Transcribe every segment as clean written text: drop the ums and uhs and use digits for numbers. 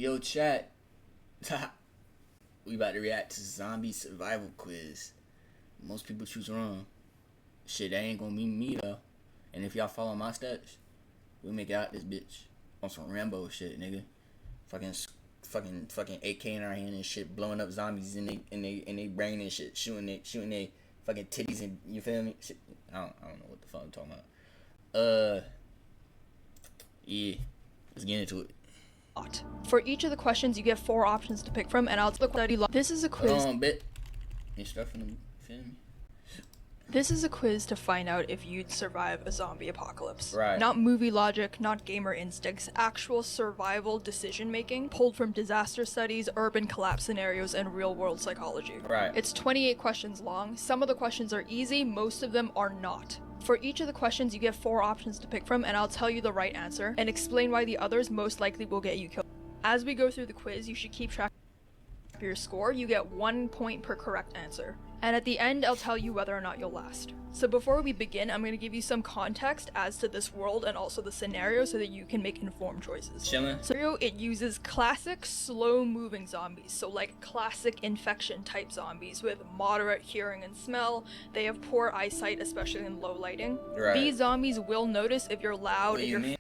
Yo, chat. We about to react to zombie survival quiz. Most people choose wrong. Shit, that ain't gonna be me though. And if y'all follow my steps, we make it out this bitch on some Rambo shit, nigga. Fucking AK in our hand and shit, blowing up zombies in they brain and shit, shooting they fucking titties and you feel me? Shit, I don't know what the fuck I'm talking about. Yeah, let's get into it. For each of the questions, you get 4 options to pick from, and I'll study. This is a quiz. Hold on, bit. You start from the film. This is a quiz to find out if you'd survive a zombie apocalypse. Right. Not movie logic, not gamer instincts, actual survival decision making, pulled from disaster studies, urban collapse scenarios, and real world psychology. Right. It's 28 questions long. Some of the questions are easy, most of them are not. For each of the questions, you get 4 options to pick from, and I'll tell you the right answer and explain why the others most likely will get you killed. As we go through the quiz, you should keep track of your score. You get 1 point per correct answer. And at the end, I'll tell you whether or not you'll last. So before we begin, I'm going to give you some context as to this world and also the scenario so that you can make informed choices. Chillin'. So it uses classic slow-moving zombies, so like classic infection type zombies with moderate hearing and smell. They have poor eyesight, especially in low lighting. Right. These zombies will notice if you're loud. What do you mean?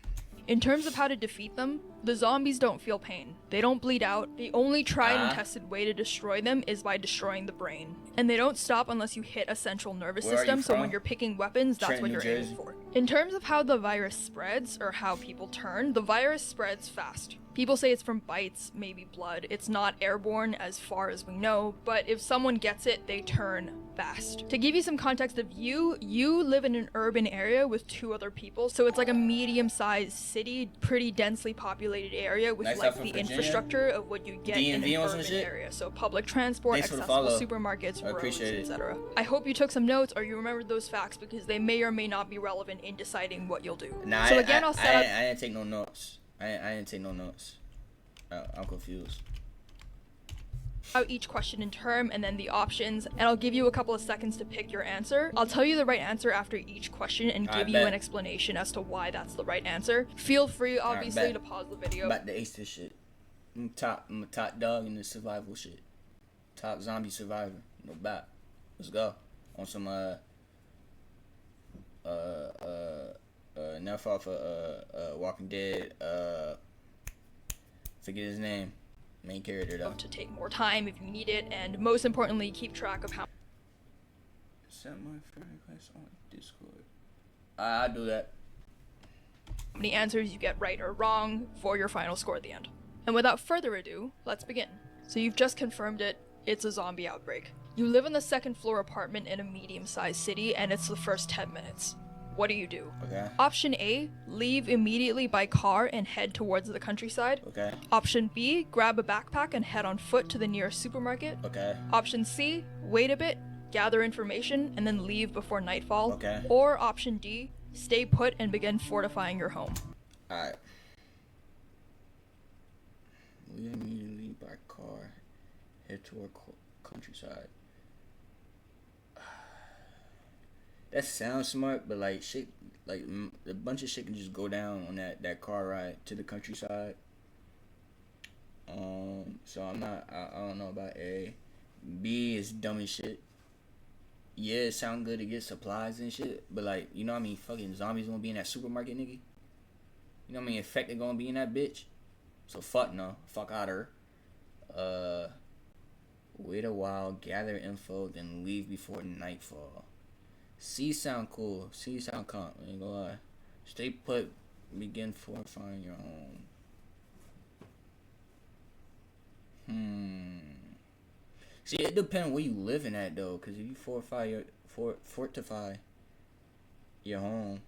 In terms of how to defeat them, the zombies don't feel pain. They don't bleed out. The only tried and tested way to destroy them is by destroying the brain. And they don't stop unless you hit a central nervous system, so when you're picking weapons, that's what you're aiming for. In terms of how the virus spreads, or how people turn, the virus spreads fast. People say it's from bites, maybe blood. It's not airborne as far as we know, but if someone gets it, they turn fast. To give you some context of you live in an urban area with 2 other people, so it's like a medium-sized city, pretty densely populated area with like the infrastructure of what you get in an urban area. So public transport, accessible supermarkets, roads, etc. I hope you took some notes or you remembered those facts because they may or may not be relevant in deciding what you'll do. Nah, so again, I'll set up. I didn't take no notes. I didn't take no notes. I'm confused. Out each question in turn and then the options, and I'll give you a couple of seconds to pick your answer. I'll tell you the right answer after each question and give you an explanation as to why that's the right answer. Feel free, obviously, to pause the video. About to ace this shit. I'm a top dog in the survival shit. Top zombie survivor. No bat. Let's go. On some enough off Walking Dead. Forget his name. Main character though. To take more time if you need it, and most importantly, keep track of how. Set my friend request on Discord. I'll do that. Many answers you get right or wrong for your final score at the end. And without further ado, let's begin. So you've just confirmed it. It's a zombie outbreak. You live in the 2nd floor apartment in a medium-sized city, and it's the first 10 minutes. What do you do? Okay. Option A, leave immediately by car and head towards the countryside. Okay. Option B, grab a backpack and head on foot to the nearest supermarket. Okay. Option C, wait a bit, gather information, and then leave before nightfall. Okay. Or option D, stay put and begin fortifying your home. Alright. Leave immediately by car, head toward countryside. That sounds smart, but like shit, like a bunch of shit can just go down on that car ride to the countryside. So I don't know about A. B is dumb as shit. Yeah, it sound good to get supplies and shit, but like, you know what I mean? Fucking zombies gonna be in that supermarket, nigga. You know what I mean? Infected gonna be in that bitch. So fuck no, fuck out her. Wait a while, gather info, then leave before nightfall. C sound cool. C sound calm. I ain't gonna lie. Stay put. Begin fortifying your home. See, it depends where you living at though, cause if you fortify your home,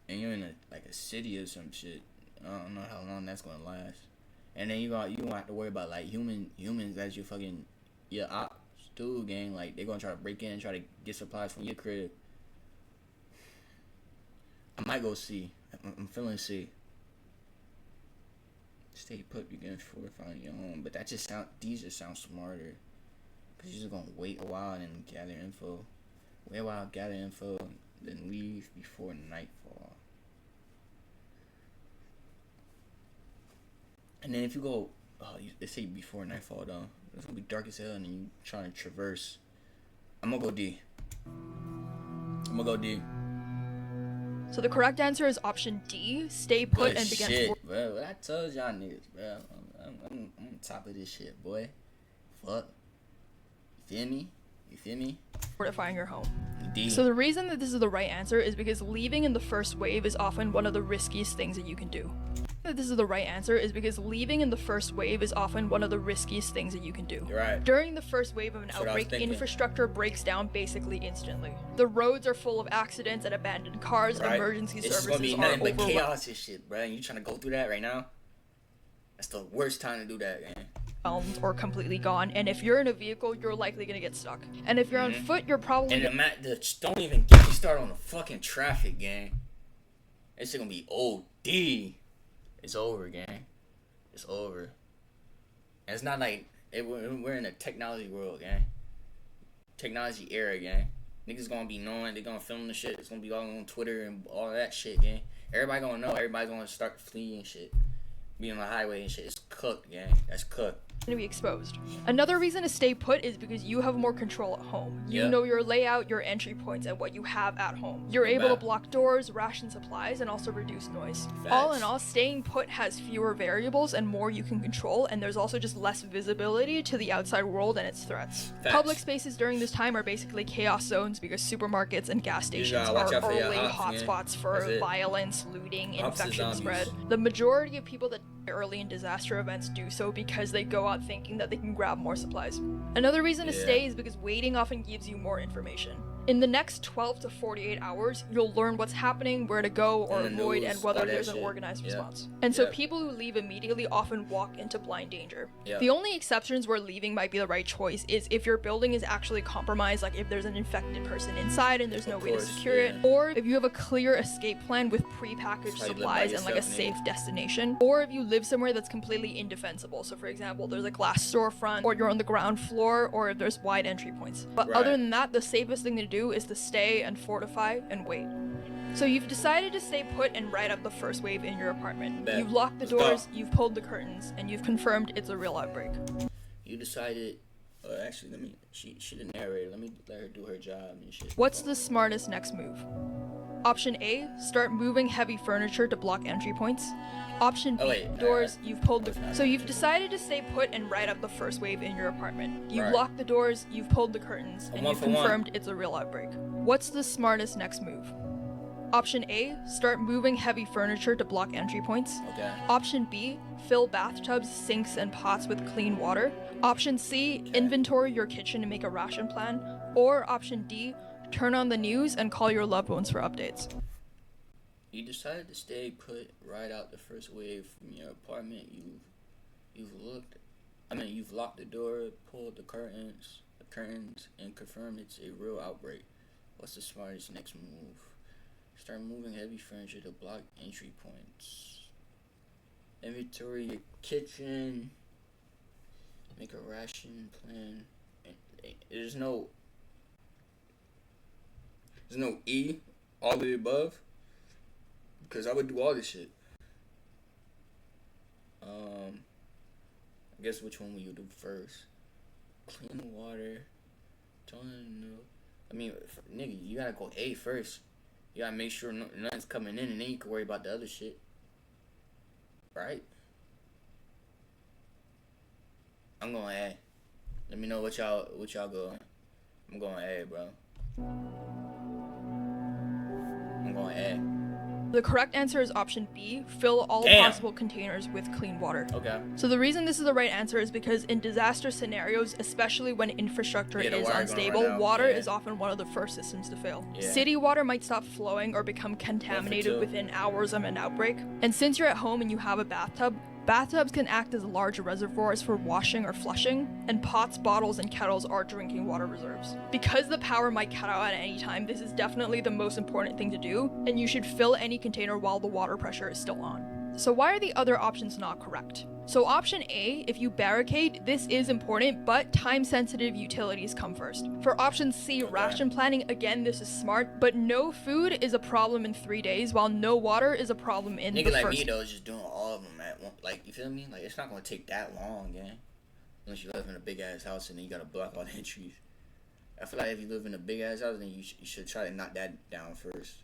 and you're in a city or some shit, I don't know how long that's gonna last. And then you don't have to worry about like humans as your ops too, gang. Like they gonna try to break in and try to get supplies from your crib. I might go C. I'm feeling C. Stay put, begin fortifying your home, but these just sound smarter. Cause you're just gonna wait a while and then gather info. Wait a while, gather info, then leave before nightfall. And then if you go, they say before nightfall though, it's gonna be dark as hell, and then you trying to traverse. I'm gonna go D. So the correct answer is option D. Stay put and begin. Shit, bro. What I told y'all niggas, bro. I'm on top of this shit, boy. Fuck. You feel me? Fortifying your home. D. So the reason that this is the right answer is because leaving in the first wave is often one of the riskiest things that you can do. You're right. During the first wave of an outbreak, infrastructure breaks down basically instantly. The roads are full of accidents and abandoned cars. Right. Emergency services are overwhelmed. It's gonna be nothing but chaos and shit, bro. And you trying to go through that right now? That's the worst time to do that, man. Or completely gone, and if you're in a vehicle, you're likely gonna get stuck. And if you're on foot, you're probably don't even get me started on the fucking traffic, gang. This shit gonna be OD. It's over, gang. It's over. And it's not like we're in a technology world, gang. Technology era, gang. Niggas gonna be knowing, they gonna film the shit. It's gonna be all on Twitter and all that shit, gang. Everybody gonna know. Everybody gonna start fleeing shit. Be on the highway and shit. It's cooked, gang. That's cooked. To be exposed. Another reason to stay put is because you have more control at home. You know your layout, your entry points, and what you have at home. You're able to block doors, ration supplies, and also reduce noise. Facts. All in all, staying put has fewer variables and more you can control, and there's also just less visibility to the outside world and its threats. Facts. Public spaces during this time are basically chaos zones because supermarkets and gas stations are early hotspots for violence, looting, infection spread. The majority of people that early in disaster events do so because they go out thinking that they can grab more supplies. Another reason to stay is because waiting often gives you more information. In the next 12 to 48 hours, you'll learn what's happening, where to go or avoid, and whether there's an organized response. And so people who leave immediately often walk into blind danger. The only exceptions where leaving might be the right choice is if your building is actually compromised, like if there's an infected person inside and there's no way to secure it, or if you have a clear escape plan with pre-packaged supplies and like a safe destination, or if you live somewhere that's completely indefensible. So for example, there's a glass storefront, or you're on the ground floor, or if there's wide entry points. But other than that, the safest thing to do is to stay and fortify and wait. So you've decided to stay put and ride out the first wave in your apartment. You've locked the doors, you've pulled the curtains, and you've confirmed it's a real outbreak. You decided, actually, she the narrator, let her do her job and shit. What's the smartest next move? Option A, start moving heavy furniture to block entry points. Option B, doors, you've pulled the... So you've decided to stay put and ride out the first wave in your apartment. You've locked the doors, you've pulled the curtains, and you've confirmed it's a real outbreak. What's the smartest next move? Option A, start moving heavy furniture to block entry points. Option B, fill bathtubs, sinks, and pots with clean water. Option C, inventory your kitchen and make a ration plan. Or Option D, turn on the news and call your loved ones for updates. You decided to stay put, ride out the first wave from your apartment. You've locked the door, pulled the curtains, and confirmed it's a real outbreak. What's the smartest next move? Start moving heavy furniture to block entry points. Inventory your kitchen. Make a ration plan. There's no E, all of the above. Because I would do all this shit. I guess which one will you do first? Clean the water. Nigga, you gotta go A first. You gotta make sure nothing's coming in, and then you can worry about the other shit. Right? I'm going A. Let me know what y'all going. I'm going A, bro. I'm going A. The correct answer is option B, fill all possible containers with clean water. So the reason this is the right answer is because in disaster scenarios, especially when infrastructure is unstable, water is often one of the first systems to fail. City water might stop flowing or become contaminated within hours of an outbreak. And since you're at home and you have a bathtub, bathtubs can act as large reservoirs for washing or flushing, and pots, bottles, and kettles are drinking water reserves. Because the power might cut out at any time, this is definitely the most important thing to do, and you should fill any container while the water pressure is still on. So why are the other options not correct? So option A, if you barricade, this is important, but time-sensitive utilities come first. For option C, ration planning, again, this is smart, but no food is a problem in 3 days, while no water is a problem in the first. Nigga like me though is just doing all of them at once. Like, you feel me? Like, it's not gonna take that long, gang. Unless you live in a big ass house and then you gotta block all the entries. I feel like if you live in a big ass house, then you should try to knock that down first.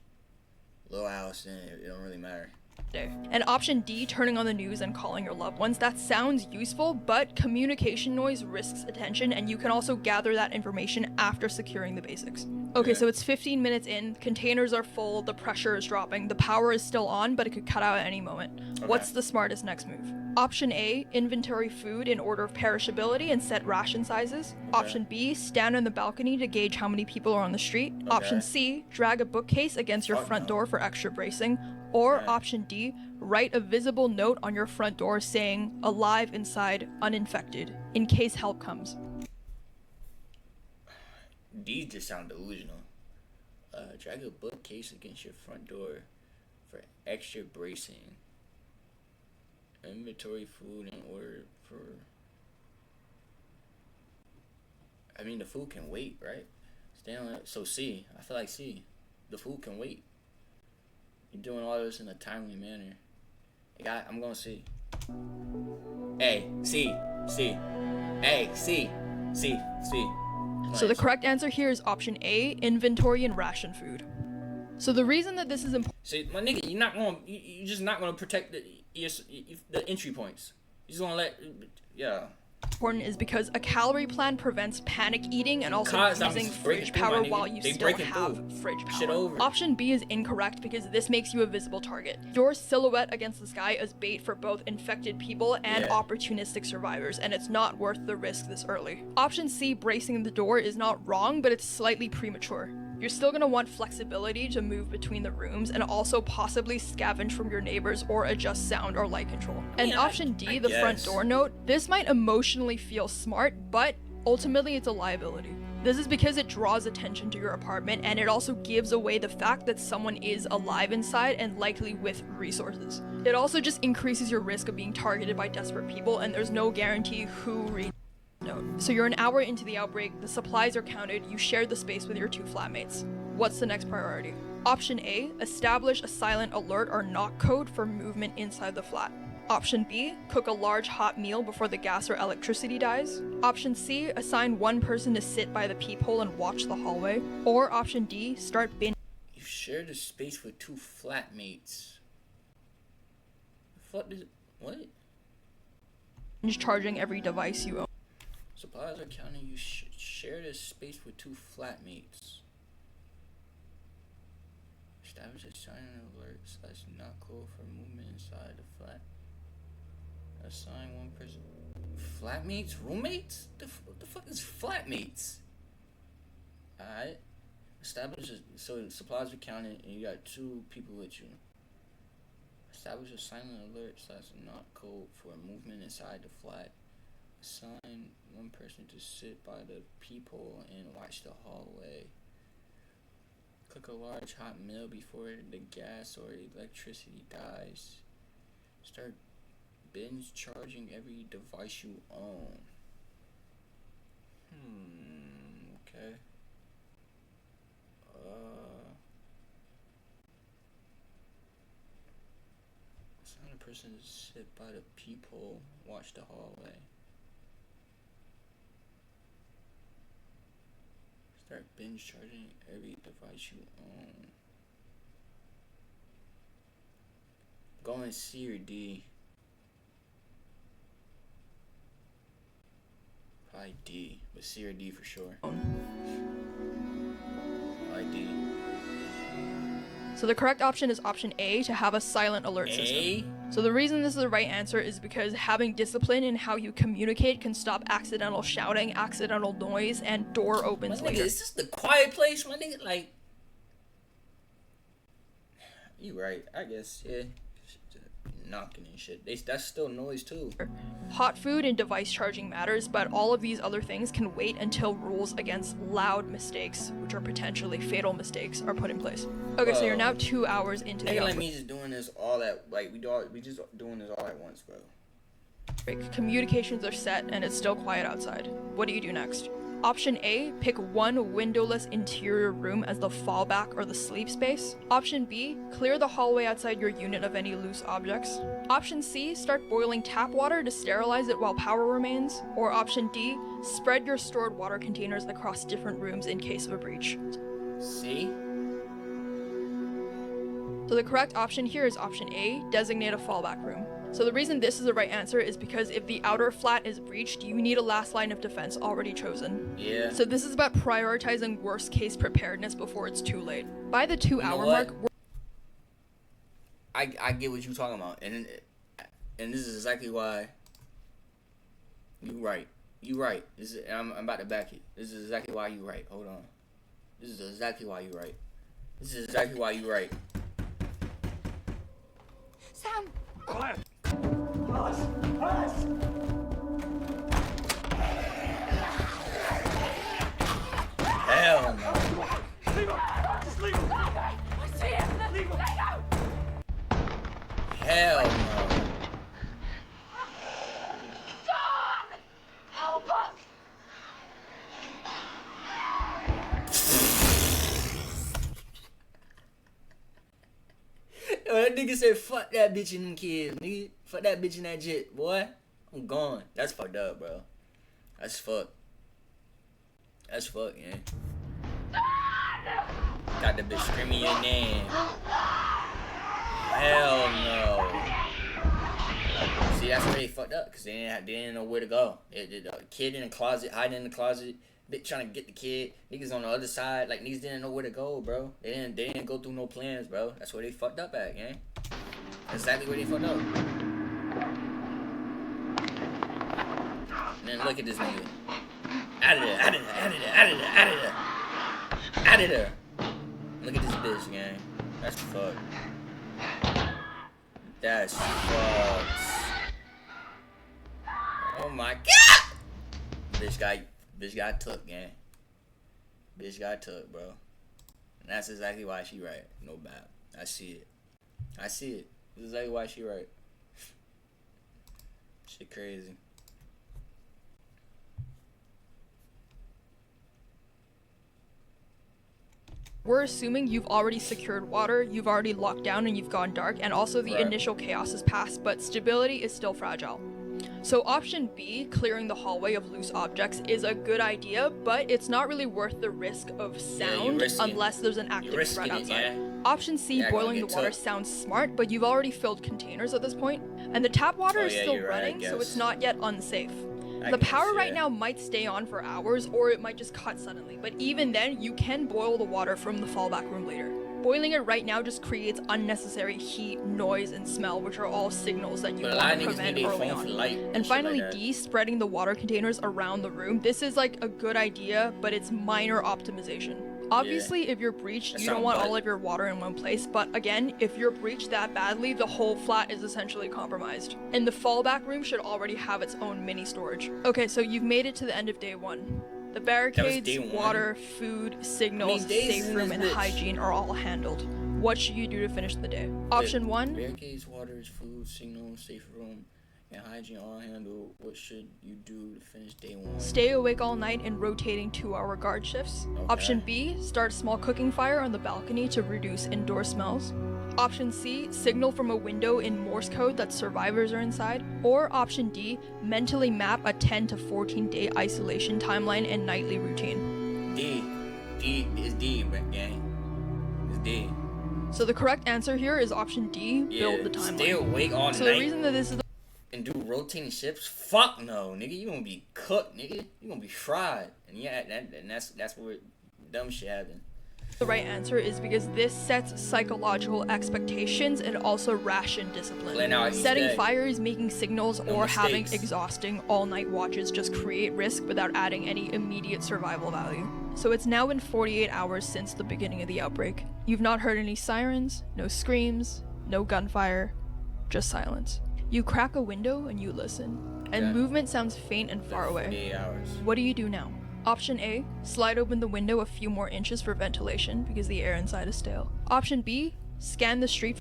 Little house, then it don't really matter. And option D, turning on the news and calling your loved ones. That sounds useful, but communication noise risks attention, and you can also gather that information after securing the basics. Okay, so it's 15 minutes in, containers are full, the pressure is dropping, the power is still on, but it could cut out at any moment. Okay. What's the smartest next move? Option A, inventory food in order of perishability and set ration sizes. Okay. Option B, stand on the balcony to gauge how many people are on the street. Okay. Option C, drag a bookcase against your front door for extra bracing. Or option D, write a visible note on your front door saying, alive inside, uninfected, in case help comes. These just sound delusional. Drag a bookcase against your front door for extra bracing. Inventory food in order for... I mean, the food can wait, right? Stay on it. So C. I feel like C. The food can wait. You're doing all this in a timely manner. I'm gonna C. A. C. C. A. C. C. C. So the correct answer here is option A, inventory and ration food. So the reason that this is important... See, my nigga, you're just not gonna protect the entry points. You're just gonna let... Yeah. Important is because a calorie plan prevents panic eating and also using fridge power while you still have fridge power. Option B is incorrect because this makes you a visible target. Your silhouette against the sky is bait for both infected people and opportunistic survivors, and it's not worth the risk this early. Option C, bracing the door, is not wrong, but it's slightly premature. You're still gonna want flexibility to move between the rooms and also possibly scavenge from your neighbors or adjust sound or light control. And option D, the front door note, this might emotionally feel smart, but ultimately it's a liability. This is because it draws attention to your apartment, and it also gives away the fact that someone is alive inside and likely with resources. It also just increases your risk of being targeted by desperate people, and there's no guarantee who reads note. So you're an hour into the outbreak, the supplies are counted, you share the space with your two flatmates. What's the next priority? Option A, establish a silent alert or knock code for movement inside the flat. Option B, cook a large hot meal before the gas or electricity dies. Option C, assign one person to sit by the peephole and watch the hallway. Or option D, start bin- You share the space with two flatmates. What? Charging every device you own. Supplies are counting. You share this space with two flatmates. Establish a silent alert / not code for movement inside the flat. Assign one person. Flatmates? Roommates? What the fuck is flatmates? Alright. Establish so supplies are counted and you got two people with you. Establish a silent alert / not code for movement inside the flat. Assign one person to sit by the peephole and watch the hallway. Cook a large hot meal before the gas or electricity dies. Start binge charging every device you own. Okay. Assign a person to sit by the peephole, watch the hallway. Start binge charging every device you own. Going C or D? Probably D, but C or D for sure. Probably D. So the correct option is option A, to have a silent alert system. So the reason this is the right answer is because having discipline in how you communicate can stop accidental shouting, accidental noise, and door opens later. Is this the quiet place, my nigga? Like, you right, I guess, yeah. Knocking and shit. That's still noise too. Hot food and device charging matters, but all of these other things can wait until rules against loud mistakes, which are potentially fatal mistakes, are put in place. Okay, so you're now 2 hours into the like me just doing this all at we just doing this all at once, bro. Communications are set and it's still quiet outside. What do you do next? Option A, pick one windowless interior room as the fallback or the sleep space. Option B, clear the hallway outside your unit of any loose objects. Option C, start boiling tap water to sterilize it while power remains. Or option D, spread your stored water containers across different rooms in case of a breach. See? So the correct option here is option A, designate a fallback room. So the reason this is the right answer is because if the outer flat is breached, you need a last line of defense already chosen. Yeah. So this is about prioritizing worst case preparedness before it's too late. By the 2 hour mark, I get what you're talking about, and this is exactly why you right. You right. I'm about to back it. This is exactly why you right. Hold on. This is exactly why you right. This is exactly why you right. Sam. Quiet. Hell no. Leave him. Just leave him. I see him. Leave him. Hell no. John! Help us! Yo, that nigga said, fuck that bitch and them kids, nigga. Fuck that bitch and that jet, boy. I'm gone. That's fucked up, bro. That's fucked. That's fucked, yeah. Got the bitch screaming your name. Hell no. See, that's where they fucked up, because they didn't know where to go. The kid in the closet, hiding in the closet, bitch trying to get the kid. Niggas on the other side, like, niggas didn't know where to go, bro. They didn't go through no plans, bro. That's where they fucked up at, gang. That's exactly where they fucked up. And then look at this nigga. Out of there, out of there, out of there, out of there, out of there. Out of there. Look at this bitch, gang. That's fucked. That's fucked. Oh my god! Bitch got took, gang. Bitch got took, bro. And that's exactly why she right. No bad. I see it. I see it. This is exactly why she right. Shit crazy. we're assuming you've already secured water, you've already locked down, and you've gone dark, and also the initial chaos has passed, but stability is still fragile. So option B, clearing the hallway of loose objects, is a good idea, but it's not really worth the risk of sound unless there's an active threat outside. Option C, boiling the water, sounds smart, but you've already filled containers at this point, and the tap water is still running, so it's not yet unsafe. The power right now might stay on for hours, or it might just cut suddenly, but even then, you can boil the water from the fallback room later. Boiling it right now just creates unnecessary heat, noise, and smell, which are all signals that you want to prevent early on. And finally, D, spreading the water containers around the room. This is like a good idea, but it's minor optimization. Obviously, if you're breached, you don't want all of your water in one place, but again, if you're breached that badly, the whole flat is essentially compromised. And the fallback room should already have its own mini storage. Okay, so you've made it to the end of day one. The barricades, water, food, signals, safe room, and hygiene are all handled. What should you do to finish the day? Option 1. Barricades, water, food, signals, safe room, and hygiene all handled. What should you do to finish day 1? Stay awake all night in rotating 2-hour guard shifts. Okay. Option B. Start a small cooking fire on the balcony to reduce indoor smells. Option C, signal from a window in Morse code that survivors are inside. Or option D, mentally map a 10 to 14 day isolation timeline and nightly routine. D is D, gang. It's D. So the correct answer here is option D, build the timeline. Stay awake all night. So the reason that this is and do rotating shifts? Fuck no, nigga. You gonna be cooked, nigga. You gonna be fried. And yeah, that's where dumb shit happens. The right answer is because this sets psychological expectations and also ration discipline. Setting fires, making signals, or having exhausting all-night watches just create risk without adding any immediate survival value. So it's now been 48 hours since the beginning of the outbreak. You've not heard any sirens, no screams, no gunfire, just silence. You crack a window and you listen, and movement sounds faint and far away. 48 hours. What do you do now? Option A, slide open the window a few more inches for ventilation because the air inside is stale. Option B, scan the street.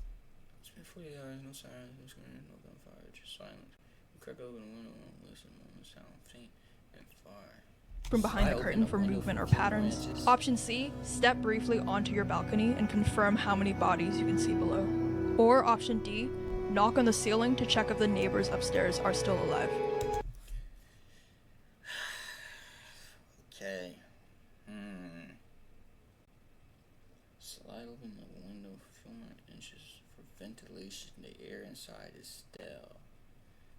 It's been 48 hours, no sirens, no screaming, no gunfire, just silence. You Crack open the window, listen on the sound faint and far. From behind the curtain for movement or patterns. Option C, step briefly onto your balcony and confirm how many bodies you can see below. Or option D, knock on the ceiling to check if the neighbors upstairs are still alive. Okay. Slide open the window for a few more inches for ventilation. The air inside is stale.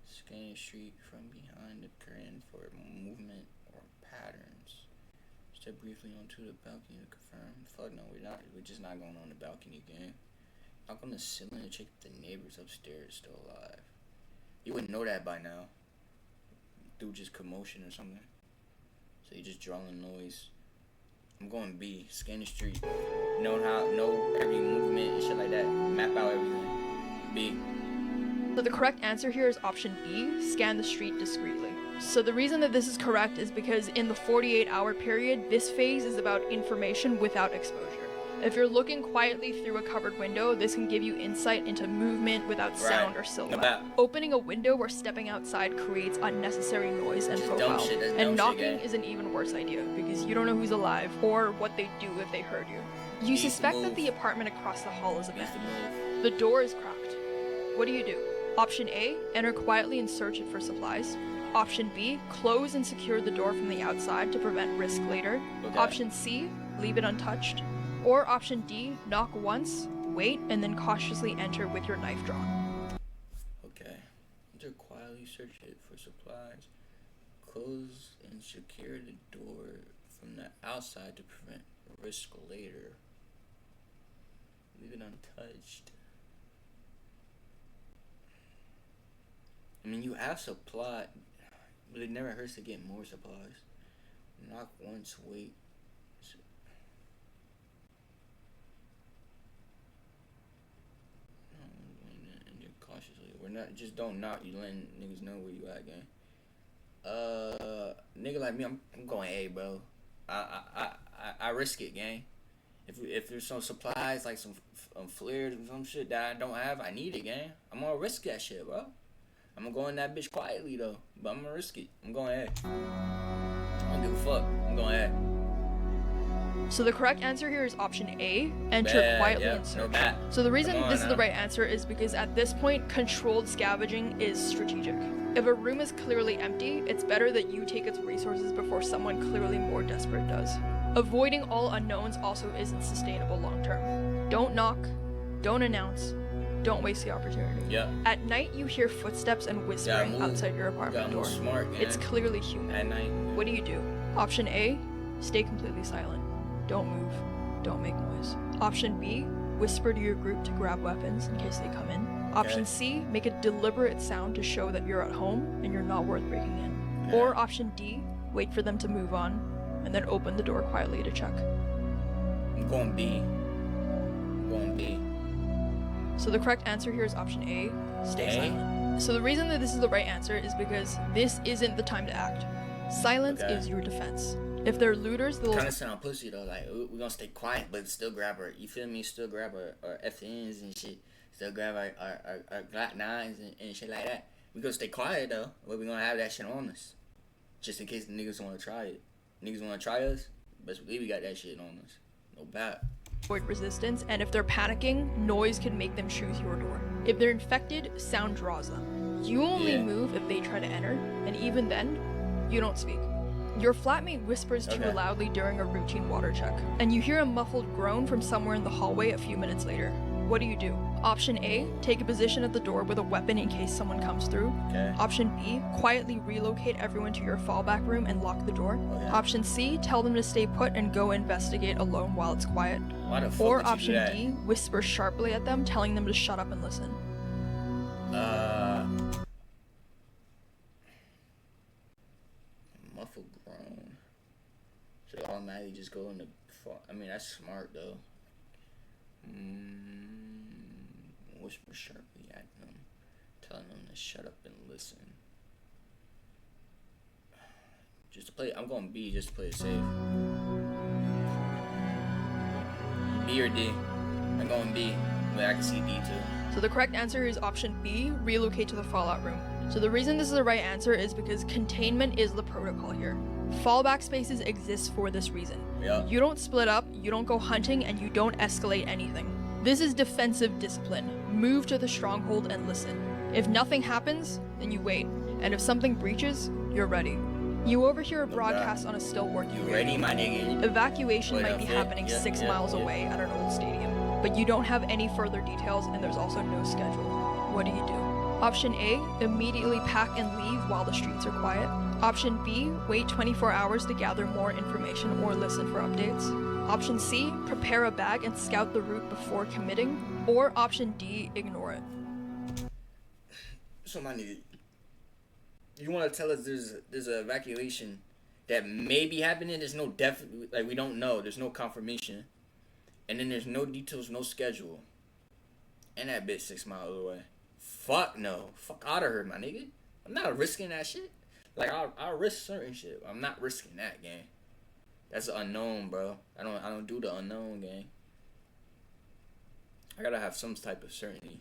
Scan the street from behind the curtain for movement or patterns. Step briefly onto the balcony to confirm. Fuck no, we're just not going on the balcony again. Knock on the ceiling to check if the neighbors upstairs still alive. You wouldn't know that by now. Through just commotion or something. So you just drawing noise. I'm going B. Scan the street. Know every movement and shit like that. Map out everything. B. So the correct answer here is option B, scan the street discreetly. So the reason that this is correct is because in the 48-hour period, this phase is about information without exposure. If you're looking quietly through a covered window, this can give you insight into movement without sound or silhouette. Opening a window or stepping outside creates unnecessary noise and profile. And knocking is an even worse idea because you don't know who's alive or what they'd do if they heard you. You suspect that the apartment across the hall is abandoned. The door is cracked. What do you do? Option A, enter quietly and search it for supplies. Option B, close and secure the door from the outside to prevent risk later. Option C, leave it untouched. Or option D, knock once, wait, and then cautiously enter with your knife drawn. Okay. Enter quietly, search it for supplies. Close and secure the door from the outside to prevent risk later. Leave it untouched. I mean, you have supply, but it never hurts to get more supplies. Knock once, wait. Cautiously. We're not, just don't knock. You letting niggas know where you at, gang. Nigga like me, I'm going A, bro. I risk it, gang. If there's some supplies, like some flares or some shit that I don't have, I need it, gang. I'm gonna risk that shit, bro. I'm gonna go in that bitch quietly, though. But I'm gonna risk it. I'm going A. I don't give a fuck. I'm going A. So the correct answer here is option A, enter quietly and search. So the reason this is the right answer is because at this point, controlled scavenging is strategic. If a room is clearly empty, it's better that you take its resources before someone clearly more desperate does. Avoiding all unknowns also isn't sustainable long term. Don't knock, don't announce, don't waste the opportunity. At night, you hear footsteps and whispering outside your apartment door. It's clearly human. At night. What do you do? Option A, stay completely silent. Don't move. Don't make noise. Option B, whisper to your group to grab weapons in case they come in. Option C, make a deliberate sound to show that you're at home and you're not worth breaking in. Or option D, wait for them to move on and then open the door quietly to check. I'm going B. So the correct answer here is option A, stay silent. So the reason that this is the right answer is because this isn't the time to act. Silence is your defense. If they're looters, they'll kind of sound pussy though. Like we're gonna stay quiet, but still grab our. You feel me? Still grab our FNs and shit. Still grab our Glock 9s and shit like that. We gonna stay quiet though, but we gonna have that shit on us, just in case the niggas wanna try it. Niggas wanna try us, best believe we got that shit on us. No doubt. Avoid resistance, and if they're panicking, noise can make them choose your door. If they're infected, sound draws them. You only move if they try to enter, and even then, you don't speak. Your flatmate whispers too loudly during a routine water check, and you hear a muffled groan from somewhere in the hallway a few minutes later. What do you do? Option A, take a position at the door with a weapon in case someone comes through. Option B, quietly relocate everyone to your fallback room and lock the door. Option C, tell them to stay put and go investigate alone while it's quiet. Or option D, whisper sharply at them, telling them to shut up and listen. Muffled groan. Should automatically just go in the. I mean, that's smart though. Whisper sharply at them, telling them to shut up and listen. Just to play, I'm going B just to play it safe. B or D? I'm going B, but I can see D too. So the correct answer is option B, relocate to the fallout room. So the reason this is the right answer is because containment is the protocol here. Fallback spaces exist for this reason. Yeah. You don't split up, you don't go hunting, and you don't escalate anything. This is defensive discipline. Move to the stronghold and listen. If nothing happens, then you wait. And if something breaches, you're ready. You overhear a broadcast on a still working You radio. ready, my nigga? Evacuation might be happening 6 miles away at an old stadium, but you don't have any further details and there's also no schedule. What do you do? Option A, immediately pack and leave while the streets are quiet. Option B, wait 24 hours to gather more information or listen for updates. Option C, prepare a bag and scout the route before committing. Or option D, ignore it. So my nigga, you want to tell us there's an evacuation that may be happening? There's no definite, like we don't know. There's no confirmation, and then there's no details, no schedule, and that bitch 6 miles away. Fuck no, fuck out of her, my nigga. I'm not risking that shit. Like I'll risk certain shit. I'm not risking that, gang. That's the unknown, bro. I don't do the unknown, gang. I gotta have some type of certainty.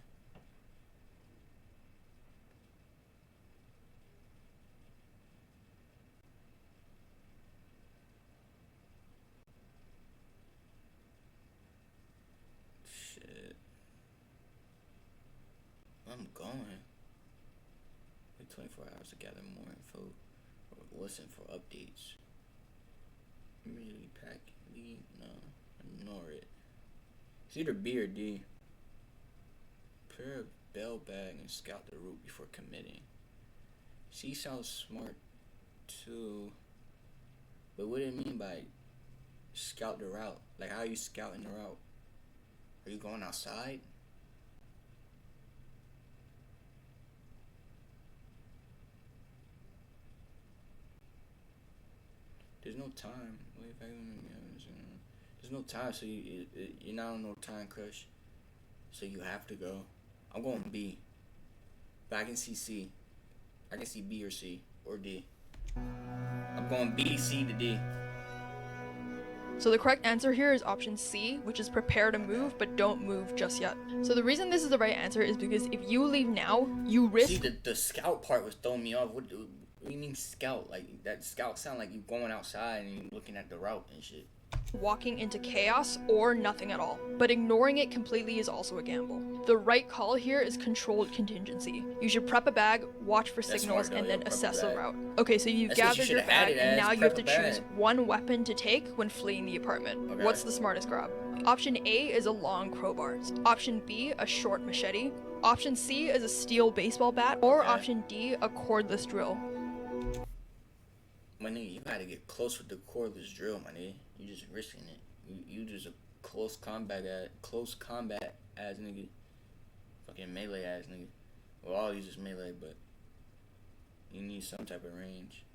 I'm going. Wait 24 hours to gather more info or listen for updates. Immediately pack, leave, no, ignore it. It's either B or D. Prepare a bell bag and scout the route before committing. C sounds smart too. But what do you mean by scout the route? Like how are you scouting the route? Are you going outside? There's no time. There's no time, so you're not on no time crush. So you have to go. I'm going B. But I can see C. I can see B or C or D. I'm going B, C to D. So the correct answer here is option C, which is prepare to move, but don't move just yet. So the reason this is the right answer is because if you leave now, you risk... See, the scout part was throwing me off. What do you mean scout? Like, that scout sound like you going outside and you looking at the route and shit. Walking into chaos or nothing at all. But ignoring it completely is also a gamble. The right call here is controlled contingency. You should prep a bag, watch for signals, smart, and then prep a assess the bag. route. Okay, so you've That's what you gathered your should've had bag, it and as, now you have prep to a choose bag. one weapon to take when fleeing the apartment. Okay. What's the smartest grab? Option A is a long crowbar. Option B, a short machete. Option C is a steel baseball bat. Or Okay. option D, a cordless drill. My nigga, you gotta get close with the cordless drill, my nigga. You just risking it. You just a close combat ass nigga. Fucking melee ass nigga. Well, all these is melee, but you need some type of range.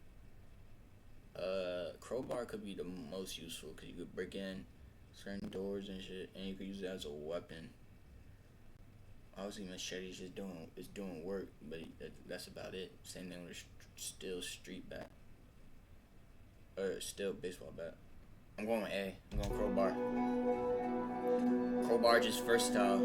Crowbar could be the most useful because you could break in certain doors and shit, and you could use it as a weapon. Obviously, machete's just doing work, but that's about it. Same thing with a steel street bat or steel baseball bat. I'm going with A. I'm going crowbar. Crowbar just versatile.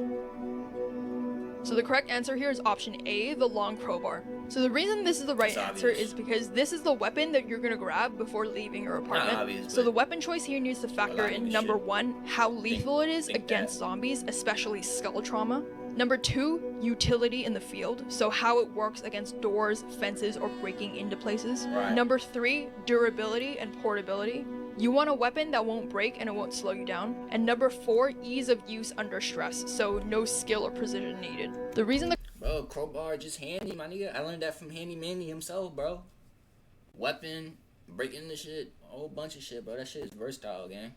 So the correct answer here is option A, the long crowbar. So the reason this is the right That's answer obvious. is because this is the weapon that you're gonna grab before leaving your apartment. obvious, So but the weapon choice here needs to factor lot of in niggas number should 1, how lethal it is think against that. zombies, especially skull trauma. Number 2, utility in the field, so how it works against doors, fences, or breaking into places. Right. Number 3, durability and portability. You want a weapon that won't break and it won't slow you down. And number 4, ease of use under stress, so no skill or precision needed. The reason the Bro, crowbar just handy, my nigga. I learned that from Handy Manny himself, bro. Weapon, breaking the shit, a whole bunch of shit, bro. That shit is versatile, gang.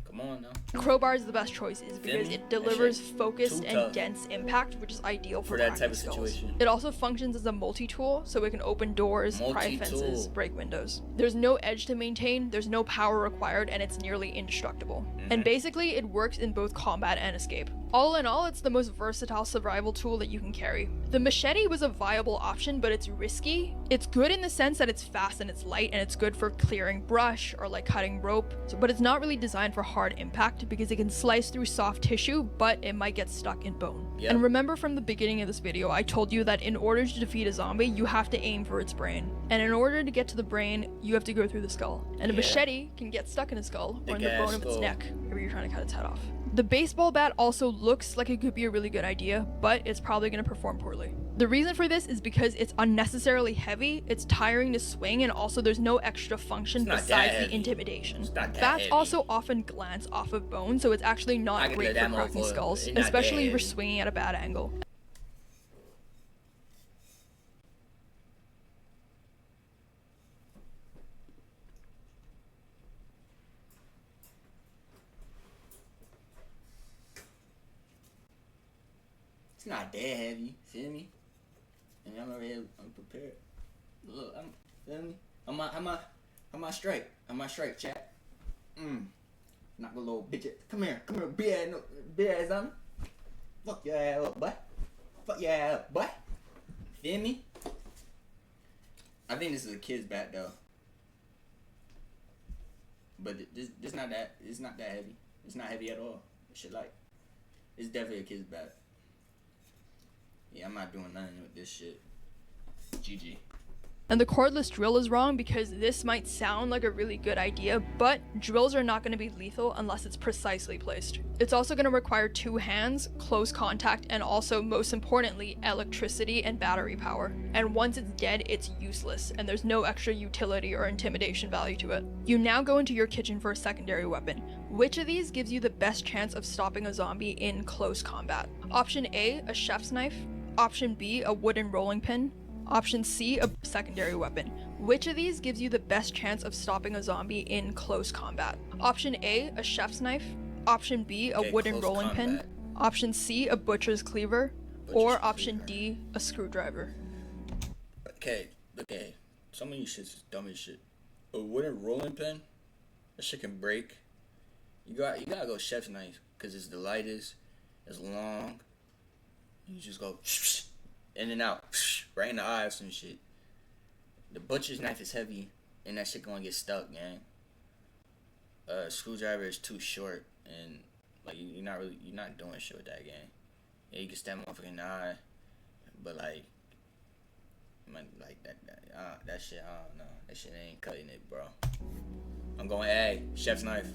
Come on now. crowbar is the best choice is because me? it delivers That shit focused too and tough. dense impact, which is ideal for For that type cracking of skulls. situation. It also functions as a multi-tool, so it can open doors, pry Multi-tool. fences, break windows. There's no edge to maintain, there's no power required, and it's nearly indestructible. And basically, it works in both combat and escape. All in all, it's the most versatile survival tool that you can carry. The machete was a viable option, but it's risky. It's good in the sense that it's fast and it's light, and it's good for clearing brush or like cutting rope, but it's not really designed for hard impact because it can slice through soft tissue, but it might get stuck in bone. Yep. And remember from the beginning of this video, I told you that in order to defeat a zombie, you have to aim for its brain. And in order to get to the brain, you have to go through the skull. And a machete can get stuck in a skull or in the bone of its neck whenever you're trying to cut its head off. The baseball bat also looks like it could be a really good idea, but it's probably going to perform poorly. The reason for this is because it's unnecessarily heavy, it's tiring to swing, and also there's no extra function besides the intimidation. Bats also often glance off of bone, so it's actually not great for cracking skulls, especially if you're swinging at a bad angle. It's not that heavy, feel me? And I'm prepared. Look, feel me? I'm my strike. I'm my strike, chat. Knock a little bitch. Come here, big ass on me. Fuck your ass up, boy. Fuck your ass up, boy. Feel me? I think this is a kid's bat though. But this not that. It's not that heavy. It's not heavy at all. It's definitely a kid's bat. Yeah, I'm not doing nothing with this shit. GG. And the cordless drill is wrong because this might sound like a really good idea, but drills are not going to be lethal unless it's precisely placed. It's also going to require 2 hands, close contact, and also, most importantly, electricity and battery power. And once it's dead, it's useless, and there's no extra utility or intimidation value to it. You now go into your kitchen for a secondary weapon. Which of these gives you the best chance of stopping a zombie in close combat? Option A, a chef's knife. Option B, a wooden rolling pin. Option C, a secondary weapon. Which of these gives you the best chance of stopping a zombie in close combat? Option A, a chef's knife. Option B, a wooden rolling pin. Option C, a butcher's cleaver. Or option D, a screwdriver. Okay. Some of you shit's dumb as shit. A wooden rolling pin? That shit can break. You gotta go chef's knife, because it's the lightest, it's long. You just go in and out, right in the eyes and shit. The butcher's knife is heavy, and that shit gonna get stuck, gang. Screwdriver is too short, and like you're not doing shit with that, gang. Yeah, you can stab motherfucker in the eye, but like that shit, I don't know. That shit ain't cutting it, bro. I'm going A, chef's knife.